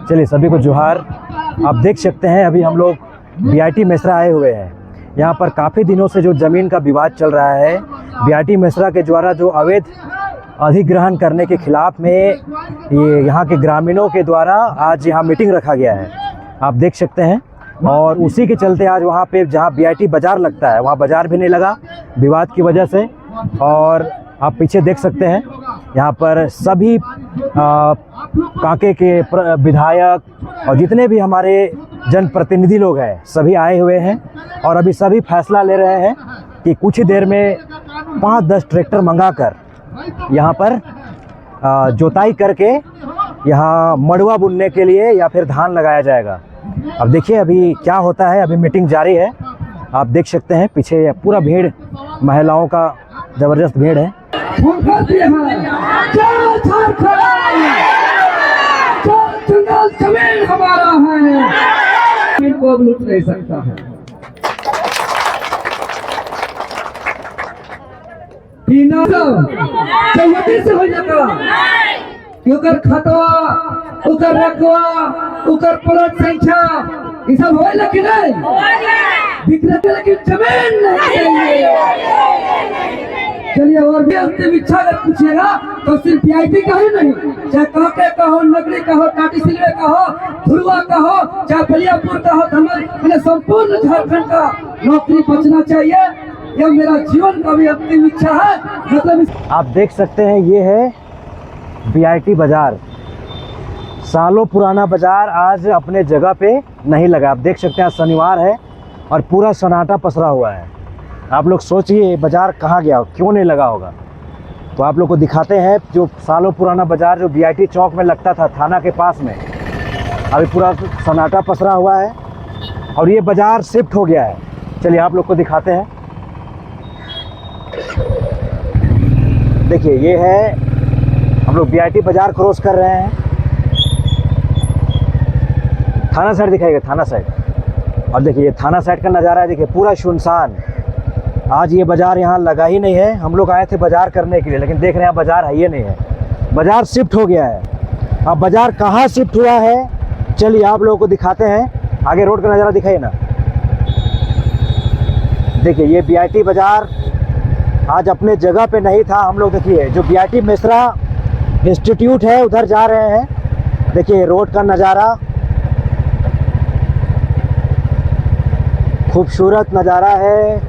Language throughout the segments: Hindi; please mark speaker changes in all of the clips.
Speaker 1: चलिए सभी को जोहार। आप देख सकते हैं अभी हम लोग बीआईटी मेसरा आए हुए हैं। यहाँ पर काफ़ी दिनों से जो ज़मीन का विवाद चल रहा है, बीआईटी मेसरा के द्वारा जो अवैध अधिग्रहण करने के खिलाफ में ये यहाँ के ग्रामीणों के द्वारा आज यहाँ मीटिंग रखा गया है, आप देख सकते हैं। और उसी के चलते आज वहाँ पे जहाँ बीआईटी बाज़ार लगता है वहाँ बाज़ार भी नहीं लगा विवाद की वजह से। और आप पीछे देख सकते हैं यहाँ पर सभी कांके के विधायक और जितने भी हमारे जनप्रतिनिधि लोग हैं सभी आए हुए हैं। और अभी सभी फैसला ले रहे हैं कि कुछ ही देर में 5-10 ट्रैक्टर मंगाकर यहाँ पर जोताई करके यहाँ मड़ुआ बुनने के लिए या फिर धान लगाया जाएगा। अब देखिए अभी क्या होता है, अभी मीटिंग जारी है। आप देख सकते हैं पीछे पूरा भीड़, महिलाओं का ज़बरदस्त भीड़ है।
Speaker 2: जमीन हमारा है, इनको अब लूट नहीं सकता है। से हो जाता उकर खतवा, उकर रखवा, उकर प्लॉट संख्या ये सब होए लेकिन नहीं दिख लेकिन जमीन नहीं। चलिए और भी अंतिम इच्छा अगर पूछेगा तो सिर्फ बीआईटी का ही नहीं, चाहे कांके का हो, नगरी का हो, टाटी सिलवे का हो, धुरवा का हो, चाहे बलियापुर का हो, धमल, संपूर्ण झारखंड का नौकरी बचना चाहिए। यह मेरा जीवन का भी अंतिम इच्छा है। मतलब
Speaker 1: आप देख सकते हैं ये है बीआईटी बाज़ार, सालों पुराना बाज़ार आज अपने जगह पे नहीं लगा। आप देख सकते हैं शनिवार है और पूरा सन्नाटा पसरा हुआ है। आप लोग सोचिए बाज़ार कहाँ गया, क्यों नहीं लगा होगा। तो आप लोग को दिखाते हैं जो सालों पुराना बाज़ार जो बीआईटी चौक में लगता था थाना के पास में, अभी पूरा सन्नाटा पसरा हुआ है और ये बाज़ार शिफ्ट हो गया है। चलिए आप लोग को दिखाते हैं। देखिए ये है, हम लोग बीआईटी बाज़ार क्रॉस कर रहे हैं। थाना साइड दिखाएगा, थाना साइड। और देखिए ये थाना साइड का नज़ारा है। देखिए पूरा सुनसान, आज ये बाज़ार यहाँ लगा ही नहीं है। हम लोग आए थे बाज़ार करने के लिए, लेकिन देख रहे हैं बाज़ार है ये नहीं है, बाज़ार शिफ्ट हो गया है। अब बाज़ार कहाँ शिफ्ट हुआ है चलिए आप लोगों को दिखाते हैं। आगे रोड का नज़ारा दिखाइए ना। देखिए ये बीआईटी बाज़ार आज अपने जगह पे नहीं था। हम लोग देखिए जो बीआईटी मेसरा इंस्टीट्यूट है उधर जा रहे हैं। देखिए रोड का नज़ारा, खूबसूरत नज़ारा है।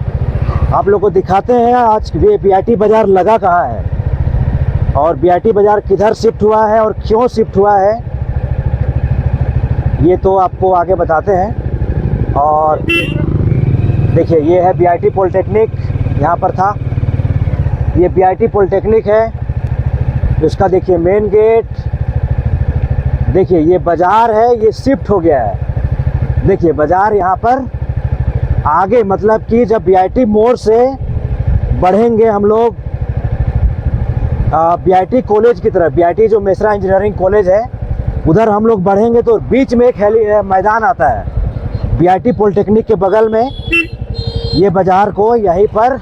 Speaker 1: आप लोग को दिखाते हैं आज ये बीआईटी बाज़ार लगा कहाँ है और बीआईटी बाज़ार किधर शिफ्ट हुआ है और क्यों शिफ्ट हुआ है, ये तो आपको आगे बताते हैं। और देखिए ये है बीआईटी पॉलिटेक्निक, यहाँ पर था ये बीआईटी पॉलिटेक्निक है। इसका देखिए मेन गेट, देखिए ये बाज़ार है, ये शिफ्ट हो गया है। देखिए बाज़ार यहाँ पर आगे, मतलब कि जब बीआईटी मोड़ से बढ़ेंगे हम लोग बीआईटी कॉलेज की तरफ, बीआईटी जो मेसरा इंजीनियरिंग कॉलेज है उधर हम लोग बढ़ेंगे तो बीच में एक मैदान आता है बीआईटी पॉलिटेक्निक के बगल में। ये बाज़ार को यहीं पर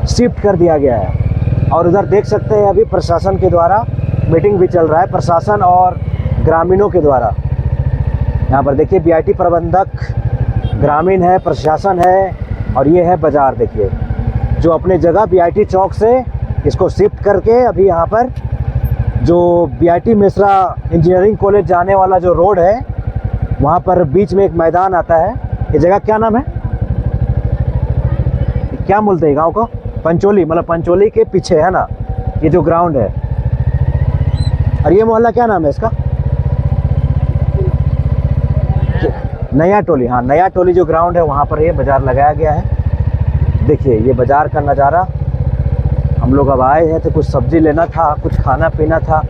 Speaker 1: शिफ्ट कर दिया गया है। और उधर देख सकते हैं अभी प्रशासन के द्वारा मीटिंग भी चल रहा है, प्रशासन और ग्रामीणों के द्वारा। यहाँ पर देखिए बीआईटी प्रबंधक ग्रामीण है, प्रशासन है और ये है बाज़ार। देखिए जो अपने जगह बीआईटी चौक से इसको शिफ्ट करके अभी यहाँ पर जो बीआईटी मेसरा इंजीनियरिंग कॉलेज जाने वाला जो रोड है वहाँ पर बीच में एक मैदान आता है। ये जगह क्या नाम है, क्या बोलते हैं गांव को? पंचोली, मतलब पंचोली के पीछे है ना ये जो ग्राउंड है। और ये मोहल्ला क्या नाम है इसका? नया टोली। हाँ नया टोली जो ग्राउंड है वहाँ पर ये बाज़ार लगाया गया है। देखिए ये बाज़ार का नज़ारा। हम लोग अब आए हैं तो कुछ सब्ज़ी लेना था, कुछ खाना पीना था,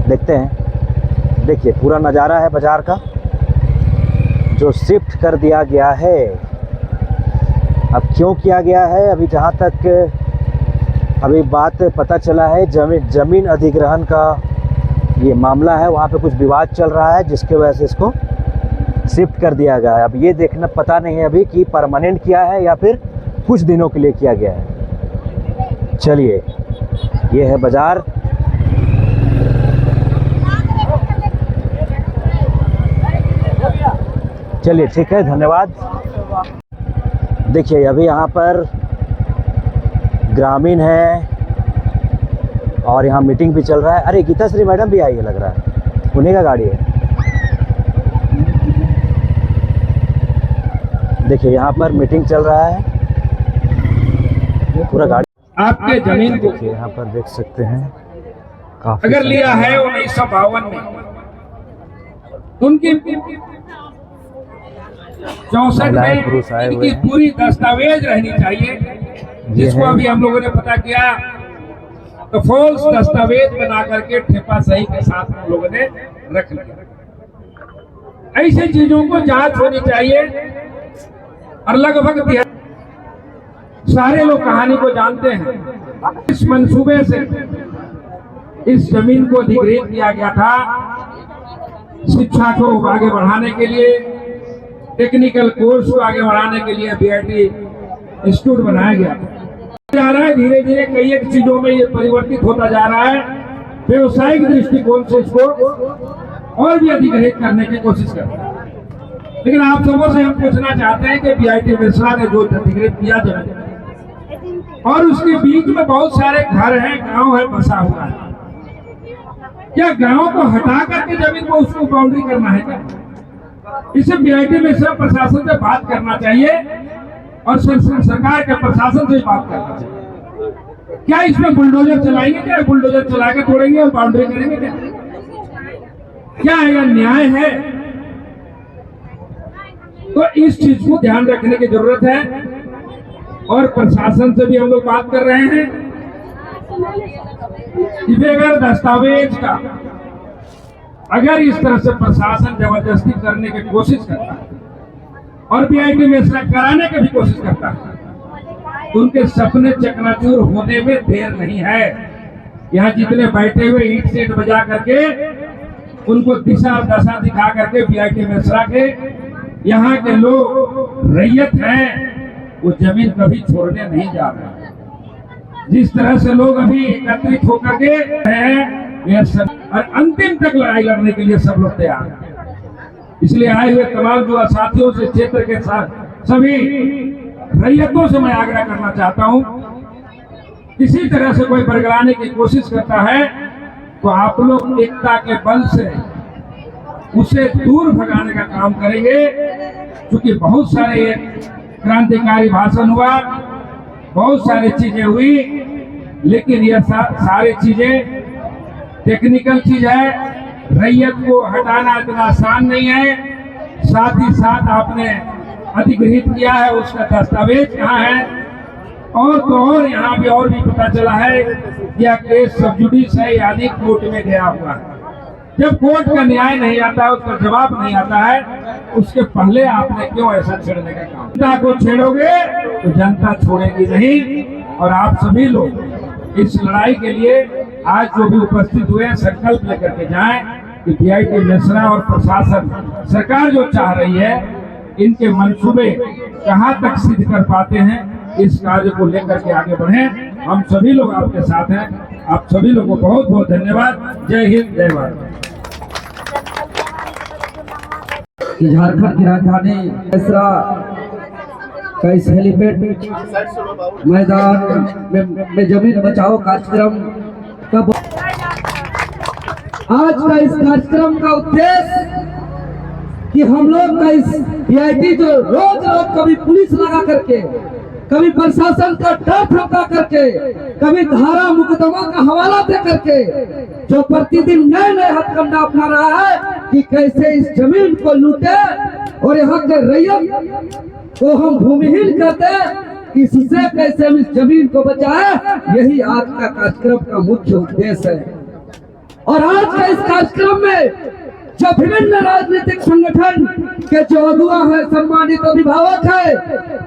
Speaker 1: देखते हैं। देखिए पूरा नज़ारा है बाज़ार का जो शिफ्ट कर दिया गया है। अब क्यों किया गया है, अभी जहाँ तक अभी बात पता चला है ज़मीन अधिग्रहण का ये मामला है, वहाँ पे कुछ विवाद चल रहा है जिसके वजह से इसको शिफ्ट कर दिया गया है। अब ये देखना पता नहीं है अभी कि परमानेंट किया है या फिर कुछ दिनों के लिए किया गया है। चलिए ये है बाज़ार। चलिए ठीक है, धन्यवाद। देखिए अभी यहाँ पर ग्रामीण है और यहाँ मीटिंग भी चल रहा है। अरे गीताश्री मैडम भी आई है, लग रहा है उन्हीं का गाड़ी है। देखिए यहाँ पर मीटिंग चल रहा है, पूरा गाड़ी
Speaker 3: आपके जमीन को
Speaker 1: देखिए यहाँ पर देख सकते हैं। काफी
Speaker 3: अगर लिया है 1952 में, उनकी 64
Speaker 1: महिलाएं, पुरुष
Speaker 3: में
Speaker 1: आए हुए
Speaker 3: इनकी
Speaker 1: हैं।
Speaker 3: पूरी दस्तावेज रहनी चाहिए, जिसको
Speaker 1: है।
Speaker 3: अभी हम लोगों ने पता किया तो फॉल्स दस्तावेज बना करके ठेपा सही के साथ हम लोगों ने रख लिया। ऐसी चीजों को जांच होनी चाहिए और लगभग सारे लोग कहानी को जानते हैं। इस मंसूबे से इस जमीन को अधिग्रहित किया गया था शिक्षा को आगे बढ़ाने के लिए, टेक्निकल कोर्स को आगे बढ़ाने के लिए बीआईटी इंस्टीट्यूट बनाया गया जा रहा है। धीरे धीरे कई एक चीजों में ये परिवर्तित होता जा रहा है। व्यवसायिक दृष्टिकोण से इसको और भी अधिग्रहित करने की कोशिश कर रहे हैं। लेकिन आप सबों से हम पूछना चाहते हैं कि बीआईटी मिश्रा ने जो अधिग्रहित किया जमीन और उसके बीच में बहुत सारे घर हैं, गांव है, बसा हुआ है, क्या गांव को हटा करके जमीन को उसको बाउंड्री करना है क्या? इसे बीआईटी मिश्रा प्रशासन से बात करना चाहिए और सरकार के प्रशासन से बात करना चाहिए। क्या इसमें बुलडोजर चलाएंगे? क्या बुलडोजर चला के तोड़ेंगे और बाउंड्री करेंगे? क्या यह न्याय है? तो इस चीज को ध्यान रखने की जरूरत है और प्रशासन से भी हम लोग बात कर रहे हैं कि बगैर दस्तावेज का अगर इस तरह से प्रशासन जबरदस्ती करने की कोशिश करता है और बीआईटी मिश्रा कराने की भी कोशिश करता है तो उनके सपने चकनाचूर होने में देर नहीं है। यहाँ जितने बैठे हुए ईंट सेट बजा करके उनको दिशा और दशा दिखा करके बीआईटी मिश्रा के यहाँ के लोग रैयत हैं, वो जमीन कभी छोड़ने नहीं जा रहे। जिस तरह से लोग अभी एकत्रित होकर के हैं और अंतिम तक लड़ाई लड़ने के लिए सब लोग तैयार हैं। इसलिए आए हुए तमाम युवा साथियों से, क्षेत्र के साथ सभी रैयतों से मैं आग्रह करना चाहता हूं, किसी तरह से कोई बरगलाने की कोशिश करता है तो आप लोग एकता के बल से उसे दूर भगाने का काम करेंगे। क्योंकि बहुत सारे क्रांतिकारी भाषण हुआ, बहुत सारी चीजें हुई, लेकिन ये सारी चीजें टेक्निकल चीज है। रैयत को हटाना इतना आसान नहीं है। साथ ही साथ आपने अधिग्रहित किया है, उसका दस्तावेज कहाँ है? और तो और यहाँ भी और भी पता चला है कि यह केस सब जुडिस है, यानी कोर्ट में गया हुआ है। जब कोर्ट का न्याय नहीं आता है, उसका जवाब नहीं आता है, उसके पहले आपने क्यों ऐसा छेड़ने का काम? जनता को छेड़ोगे तो जनता छोड़ेगी नहीं। और आप सभी लोग इस लड़ाई के लिए आज जो भी उपस्थित हुए हैं, संकल्प लेकर के जाएं कि बीआईटी मिश्रा और प्रशासन, सरकार जो चाह रही है, इनके मंसूबे कहां तक सिद्ध कर पाते हैं, इस कार्य को लेकर के आगे बढ़ें। हम सभी लोग आपके साथ हैं। आप सभी लोगों को बहुत बहुत धन्यवाद। जय हिंद, जय भारत।
Speaker 2: झारखंड की राजधानी मिश्रा का इस हेलीपैड मैदान में जमीन बचाओ कार्यक्रम का आज का इस कार्यक्रम का उद्देश्य कि हम लोग का इस बीआईटी जो रोज रोज कभी पुलिस लगा करके, कभी प्रशासन का डर धमका करके, कभी धारा मुकदमा का हवाला दे करके जो प्रतिदिन नए नए हथकंडा अपना रहा है कि कैसे इस जमीन को लूटे और यहाँ के रैयत को हम भूमिहीन करते, इससे कैसे हम इस जमीन को बचाए, यही आज का कार्यक्रम का मुख्य उद्देश्य है। और आज का इस कार्यक्रम में जो विभिन्न राजनीतिक संगठन के जो अगुआ है, सम्मानित अभिभावक है,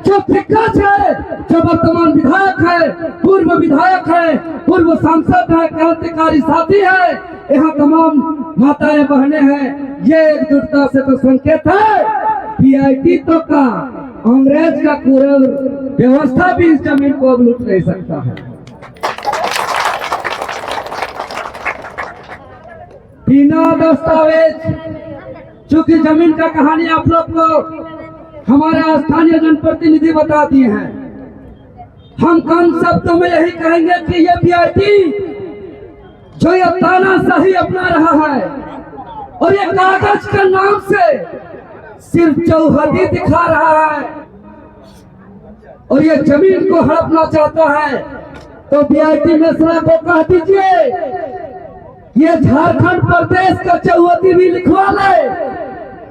Speaker 2: जो दिग्गज है, जो वर्तमान विधायक है, पूर्व विधायक है, पूर्व सांसद है, क्रांतिकारी साथी है, यहाँ तमाम माताएं बहनें हैं, ये एकजुटता से तो संकेत है बीआईटी तो का अंग्रेज का कुरल व्यवस्था भी इस जमीन को अब लूट नहीं सकता है। बिना दस्तावेज चूंकि जमीन का कहानी आप लोग को हमारे स्थानीय जनप्रतिनिधि बता दिए हैं, हम कम शब्दों में यही कहेंगे कि ये बीआईटी जो ये तानाशाही अपना रहा है और ये कागज के नाम से सिर्फ चौहदी दिखा रहा है और ये जमीन को हड़पना चाहता है, तो बीआईटी मिश्रा को कह दीजिए ये झारखंड प्रदेश का चौहदी भी लिखवा ले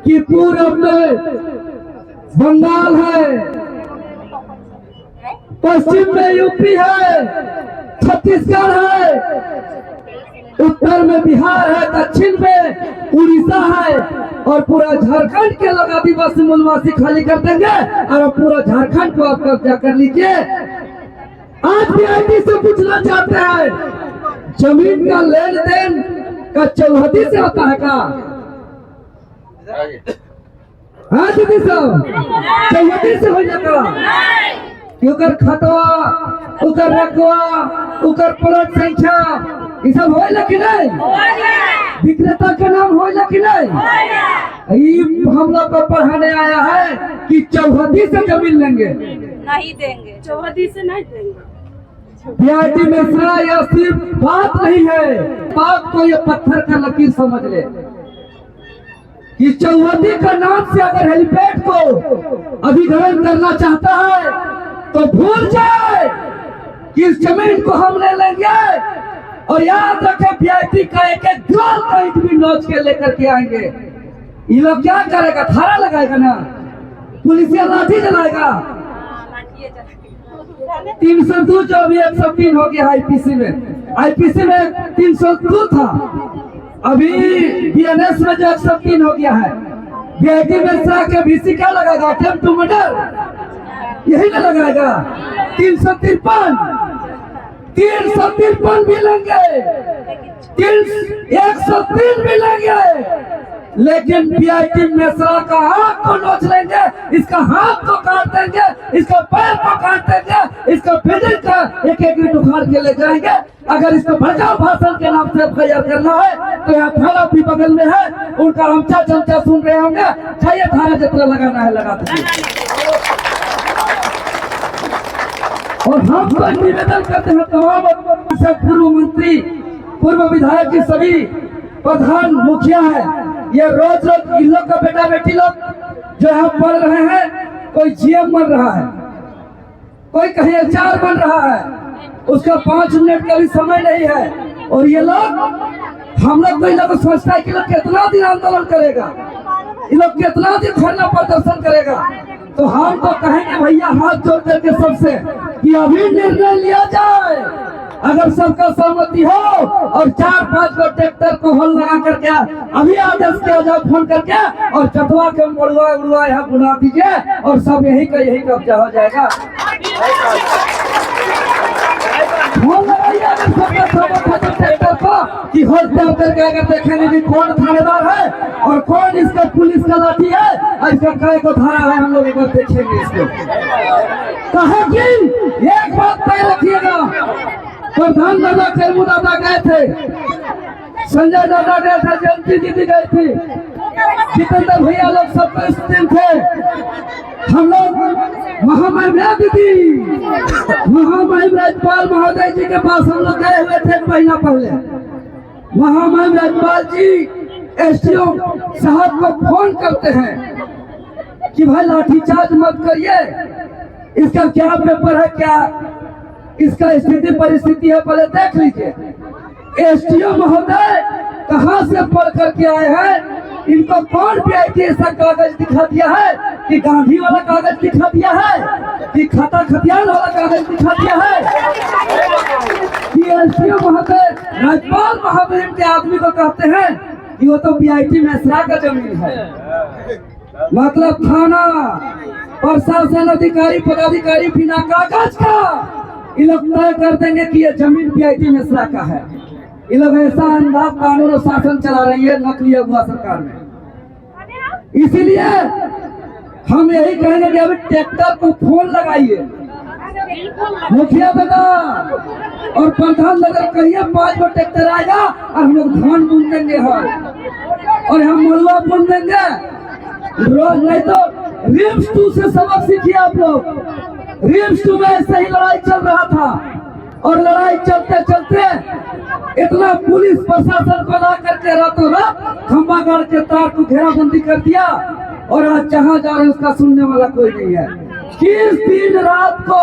Speaker 2: कि पूरब में बंगाल है, पश्चिम में यूपी है, छत्तीसगढ़ है, उत्तर में बिहार है, दक्षिण में उड़ीसा है और पूरा झारखंड के लोग आदिवासी मूलवासी खाली कर देंगे और पूरा झारखंड को आप कब्जा कर लीजिए। आज बीआईटी से पूछना चाहते हैं जमीन का लेन देन का चौहदी से होता है का? हाँ दीदी साहब, चौहदी से हो जाएगा? उकर खतवा, उकर रखवा, उकर प्लॉट संख्या ये सब होइला कि नहीं? विक्रेता के नाम होइला कि नहीं? ये हम लोग को पढ़ाने आया है कि चौहदी से जमीन लेंगे,
Speaker 4: नहीं देंगे, चौहदी से नहीं देंगे।
Speaker 2: बीआईटी मिश्रा या सिर्फ बात नहीं है, बात को ये पत्थर का लकीर समझ ले कि चौहदी का नाम से अगर हेलीपैड को अधिग्रहण करना चाहता है तो भूल जाए कि इस जमीन को हम ले लेंगे और याद रखें बीआईटी का एक एक द्वार का ईंट भी नोच के लेकर के आएंगे। ये लोग क्या करेगा? धारा लगाएगा ना, पुलिसिया लाठी जलाएगा। 302 जो अभी 103 हो गया आईपीसी में, आईपीसी में 302 था, अभी बीएनएस में जो 103 हो गया है। बीआईटी में के बीसी क्या लगाएगा? अटेम्प्ट टू मर्डर यही ना लगाएगा। 353 भी लेंगे, 103 भी लेंगे, लेकिन बीआईटी मिश्रा का हाथ को नोच लेंगे, इसका हाथ को काट देंगे, इसका पैर को काट देंगे, इसका फिजिक का एक एक ईंट उखाड़ के ले जाएंगे। अगर इसको भड़काऊ भाषण के नाम से एफआईआर करना है तो यहाँ थाना भी बगल में है, उनका हमचा चमचा सुन रहे होंगे, चाहिए थाना जितना लगाना है लगा दीजिए। और हम तो निवेदन करते हैं तमाम पूर्व मंत्री, पूर्व विधायक की सभी प्रधान मुखिया है, ये रोज रोज इन लोग का बेटा बेटी लोग जो है पढ़ रहे हैं, कोई जीएम बन रहा है, कोई कहीं एचआर बन रहा है, उसका 5 मिनट का भी समय नहीं है। और ये लोग हम लोग तो इन लोग सोचता है कि लोग कितना दिन आंदोलन करेगा, इन लोग कितना दिन धरना प्रदर्शन करेगा। तो हम तो कहेंगे भैया हाथ जोड़ करके सबसे कि अभी निर्णय लिया जाए, अगर सबका सहमति हो और 4-5 को ट्रैक्टर को हल लगा करके अभी आदेश किया जाए फोन करके और चटवा के मुड़वा उड़वा यहाँ बुला दीजिए और सब यही का यही कब्जा हो जाएगा। फोन लगाइए अगर सबका सहमत हो तो ट्रैक्टर को कि हल तय करके अगर देखेंगे कि कौन थानेदार है और कौन इसका पुलिस का लाठी है और इसका काय को धारा है, हम लोग एक बार देखेंगे इसको। कहा कि एक बात तय रखिएगा, प्रधान दादा कैमू दादा गए थे, संजय दादा गए थे, जयंती दीदी गए थी, जितेंद्र भैया लोग सब दिन थे, हम लोग महामहिम दीदी, महामहिम राज्यपाल महोदय जी के पास हम लोग गए हुए थे 1 महीना पहले। महामहिम राज्यपाल जी एसडीओ साहब को फोन करते हैं कि भाई लाठीचार्ज मत करिए, इसका क्या पेपर है, क्या इसका स्थिति परिस्थिति है, पहले देख लीजिए। एसडीओ महोदय कहां से पढ़ करके आए हैं, इनको कौन बीआईटी ऐसा कागज दिखा दिया है कि गांधी वाला कागज दिखा दिया है कि खाता खतियान वाला कागज दिखा दिया है कि एसडीओ महोदय राज्यपाल महामहिम के आदमी को कहते हैं कि वो तो बीआईटी मिश्रा का जमीन है। मतलब थाना प्रशासन अधिकारी पदाधिकारी बिना कागज का ये लोग तय कर देंगे कि ये जमीन बीआईटी मिश्रा का है। ये लोग ऐसा अंधा कानून और शासन चला रही है नकली अगुआ सरकार में। इसीलिए हम यही कहेंगे कि अभी ट्रैक्टर को फोन लगाइए, मुखिया दादा और प्रधान दादा कहिए 5 गो ट्रैक्टर आएगा और हम लोग धान बून देंगे। और हम मड़ुआ बुन देंगे रोज, नहीं तो रिम्स 2 से सबक सीखिए आप लोग। रिम्स 2 में ऐसे ही लड़ाई चल रहा था और लड़ाई चलते चलते इतना पुलिस प्रशासन को ला करके रातों रात खंबा गाड़ के तार को घेराबंदी कर दिया और आज जहां जा रहे उसका सुनने वाला कोई नहीं है। किस दिन रात को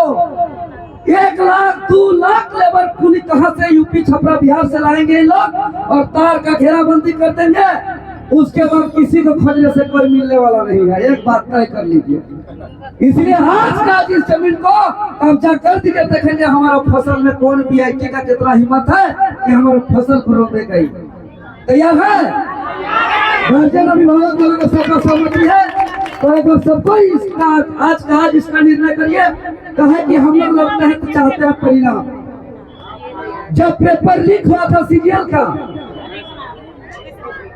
Speaker 2: 1 लाख 2 लाख लेबर पुलिस कहां से यूपी छपरा बिहार से लाएंगे ये लोग और तार का घेराबंदी कर देंगे, उसके बाद किसी को खोजने से कोई मिलने वाला नहीं है। एक बात तय कर लीजिए। इसलिए आज का इस जमीन को कब्जा कर दिए, देखेंगे हमारा फसल में कौन बीआईटी का कितना हिम्मत है कि हमारे फसल को रोकने गई। तैयार है? गार्जियन अभिभावक लोगों को सबका सहमति है तो एक बार सबको इसका आज इसका निर्णय करिए। कहे कि हम लोग लगता है तो चाहते हैं परिणाम। जब पेपर लीक हुआ था सीजीएल का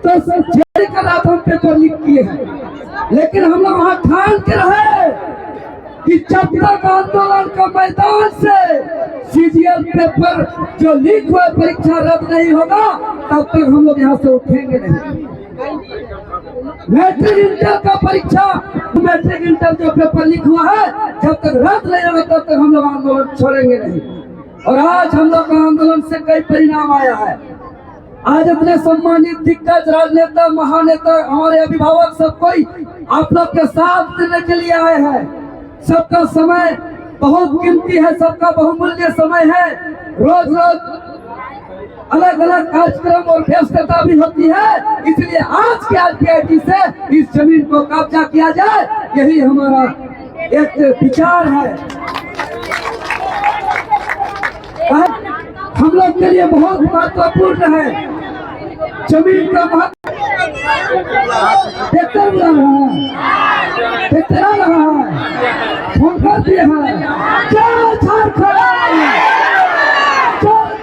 Speaker 2: तो जारी कर रहा था, हम पेपर लीक किए हैं, लेकिन हम लोग वहां ठान के रहे कि जब तक आंदोलन का मैदान से सीजीएल पेपर जो लीक हुआ परीक्षा रद्द नहीं होगा तब तक हम लोग यहाँ से उठेंगे नहीं। मैट्रिक इंटर का परीक्षा, मैट्रिक इंटर जो पेपर लीक हुआ है जब तक रद्द नहीं होगा तब तक हम लोग आंदोलन छोड़ेंगे नहीं। और आज हम लोग का आंदोलन से कई परिणाम आया है। आज अपने सम्मानित दिग्गज राजनेता महानेता हमारे अभिभावक सब कोई आप लोग के साथ देने के लिए आए हैं। सबका समय बहुत कीमती है, सबका बहुमूल्य समय है। रोज रोज अलग अलग कार्यक्रम और व्यस्तता भी होती है, इसलिए आज के आज बीआईटी से इस जमीन को कब्जा किया जाए, यही हमारा एक विचार है। हम लोग के लिए बहुत महत्वपूर्ण है जमीन का महत्व। ट्रैक्टर बुला रहा है, ट्रैक्टर आ रहा है, फोन कर दिए हैं। जय झारखंड,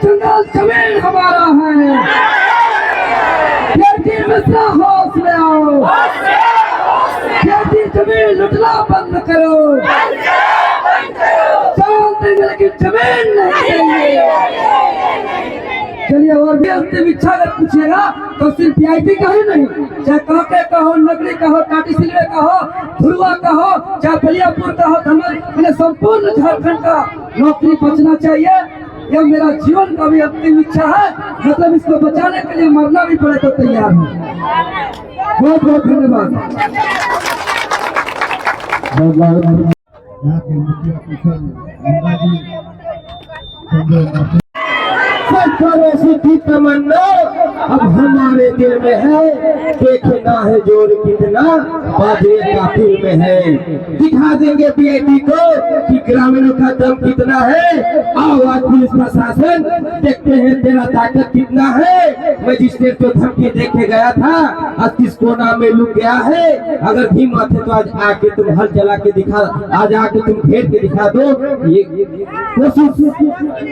Speaker 2: जंगल जमीन हमारा है। बेटी मिश्रा होश में आओ, बेटी जमीन लुटना बंद करो। जान देंगे लेकिन जमीन नहीं देंगे। चलिए और भी अंतिम इच्छा अगर पूछिएगा तो सिर्फ बीआईटी का ही नहीं, चाहे कांके का हो, नगरी का हो, टाटीसिलवे का हो, धुरुआ का हो, चाहे बलियापुर का हो, धमल, संपूर्ण झारखंड का नौकरी बचना चाहिए। यह मेरा जीवन का भी अंतिम इच्छा है, मतलब इसको बचाने के लिए मरना भी पड़े तो तैयार हूँ। बहुत बहुत धन्यवाद।
Speaker 5: की तमन्ना अब हमारे दिल में है, देखना है जोर कितना बाजे का दिल में है। दिखा देंगे बीआईटी को कि ग्रामीणों का दम कितना है। आओ आज पुलिस प्रशासन देखते हैं तेरा ताकत कितना है। मजिस्ट्रेट को धमकी देके गया था, आज किस कोना में लुक गया है। अगर हिम्मत है तो आज आके तुम हल चला के दिखा, आज आके तुम घेर के दिखा दो। ये कोशिश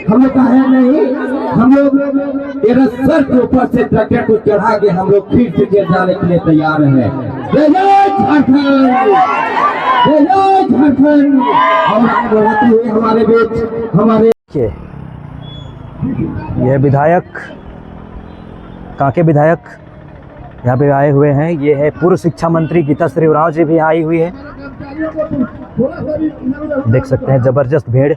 Speaker 5: हम लोग का है नहीं, हम लोग तेरा सर के ऊपर से ट्रैक्टर को चढ़ा के हम लोग फिर से जेल जाने के लिए तैयार हैं। जय झारखंड, जय झारखंड। और आगे बढ़ाते हुए हमारे बीच हमारे
Speaker 1: यह विधायक, कांके विधायक यहाँ पे आए हुए हैं। ये है पूर्व शिक्षा मंत्री गीताश्री उरांव जी भी आई हुई है। देख सकते हैं जबरदस्त भीड़।